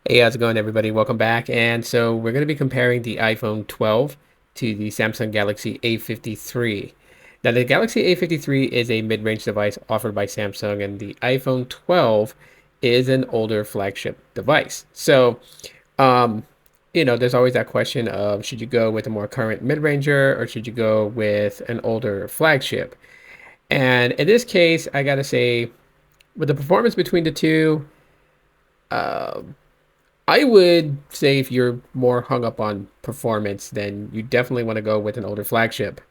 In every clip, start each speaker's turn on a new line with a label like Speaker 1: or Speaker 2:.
Speaker 1: Hey, how's it going, everybody? Welcome back. And so we're going to be comparing the iPhone 12 to the Samsung Galaxy A53. Now, the Galaxy A53 is a mid-range device offered by Samsung, and the iPhone 12 is an older flagship device. Um, there's always that question of should you go with a more current mid-ranger or should you go with an older flagship? And in this case, I gotta say, with the performance between the two, uh, I would say if you're more hung up on performance, then you definitely want to go with an older flagship.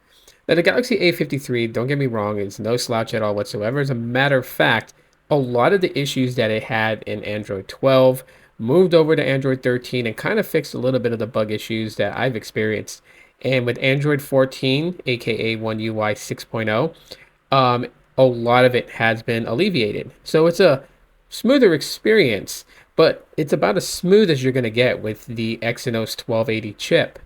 Speaker 1: Now, the Galaxy A53, don't get me wrong, is no slouch at all whatsoever. As a matter of fact, a lot of the issues that it had in Android 12 moved over to Android 13 and kind of fixed a little bit of the bug issues that I've experienced. And with Android 14, aka One UI 6.0, um, a lot of it has been alleviated. So it's a smoother experience, but it's about as smooth as you're going to get with the Exynos 1280 chip,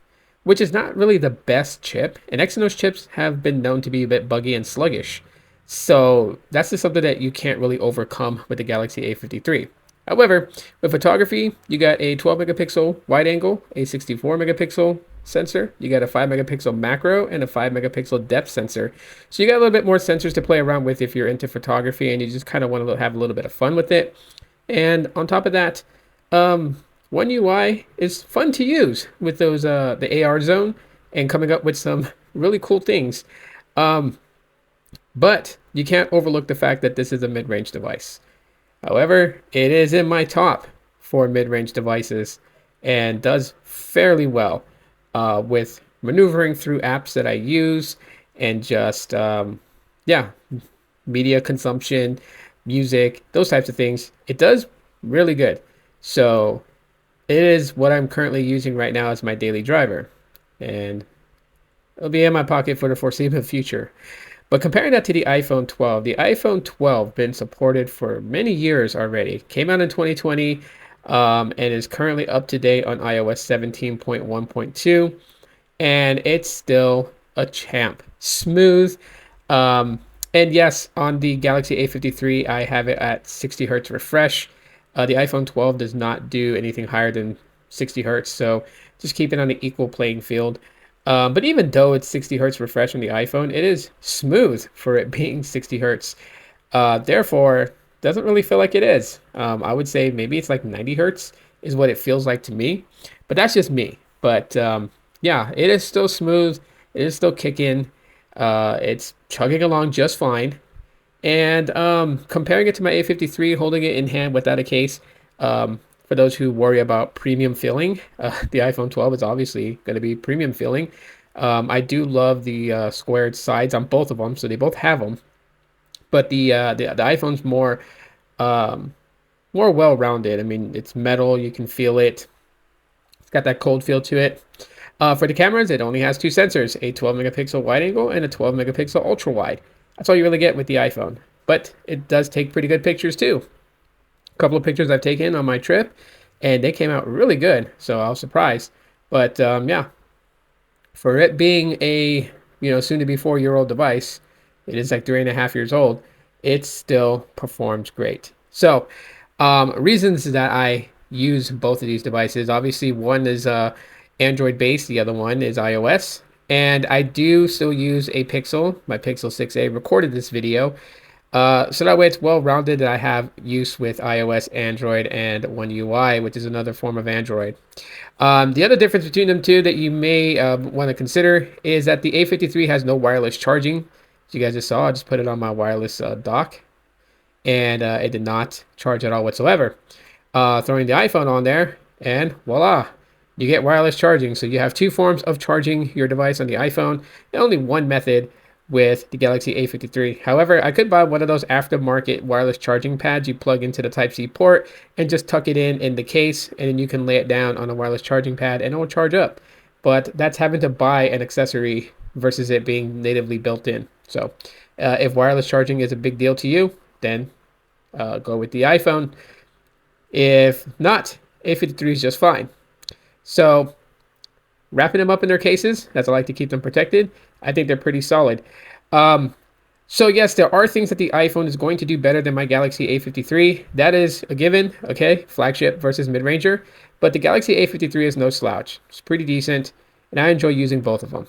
Speaker 1: which is not really the best chip. And Exynos chips have been known to be a bit buggy and sluggish. So that's just something that you can't really overcome with the Galaxy A53. However, with photography, you got a 12 megapixel wide angle, a 64 megapixel sensor, you got a 5 megapixel macro, and a 5 megapixel depth sensor. So you got a little bit more sensors to play around with if you're into photography and you just kind of want to have a little bit of fun with it. And on top of that, One UI is fun to use with those the AR zone and coming up with some really cool things. Um, but you can't overlook the fact that this is a mid-range device. However, it is in my top for mid-range devices and does fairly well with maneuvering through apps that I use and just yeah, media consumption, music, those types of things. It does really good. So it is what I'm currently using right now as my daily driver, and it'll be in my pocket for the foreseeable future. But comparing that to the iPhone 12 been supported for many years already. Came out in 2020, and is currently up to date on iOS 17.1.2, and it's still a champ. Smooth. Um, and yes, on the Galaxy A53, I have it at 60 hertz refresh. The iPhone 12 does not do anything higher than 60 hertz, so just keep it on an equal playing field. But even though it's 60 hertz refresh on the iPhone, it is smooth for it being 60 hertz. Therefore, doesn't really feel like it is. I would say maybe it's like 90 hertz is what it feels like to me, but that's just me. But yeah, it is still smooth. It is still kicking. It's chugging along just fine. And comparing it to my A53, holding it in hand without a case, for those who worry about premium feeling, the iPhone 12 is obviously going to be premium feeling. I do love the squared sides on both of them, so they both have them. But the iPhone's um, more well-rounded. I mean, it's metal, you can feel it. It's got that cold feel to it. For the cameras, it only has two sensors, a 12 megapixel wide angle and a 12 megapixel ultra wide. That's all you really get with the iPhone. But it does take pretty good pictures too. A couple of pictures I've taken on my trip, and they came out really good, so I was surprised. But yeah, for it being a soon to be 4 year old device, it is like 3.5 years old. It still performs great. So reasons that I use both of these devices. Obviously, one is Android based, the other one is iOS. And I do still use a Pixel. My Pixel 6a recorded this video. So that way it's well rounded and I have use with iOS, Android, and One UI, which is another form of Android. The other difference between them two that you may want to consider is that the A53 has no wireless charging. As you guys just saw, I just put it on my wireless dock and it did not charge at all whatsoever. Throwing the iPhone on there and voila, you get wireless charging. So you have two forms of charging your device on the iPhone and only one method with the Galaxy A53. However, I could buy one of those aftermarket wireless charging pads you plug into the Type-C port and just tuck it in the case, and then you can lay it down on a wireless charging pad and it will charge up. But that's having to buy an accessory versus it being natively built in. So if wireless charging is a big deal to you, then go with the iPhone. If not, A53 is just fine. So wrapping them up in their cases, as I like to keep them protected, I think they're pretty solid. Um, So yes, there are things that the iPhone is going to do better than my Galaxy A53. That is a given, okay? Flagship versus mid-ranger. But the Galaxy A53 is no slouch. It's pretty decent, and I enjoy using both of them.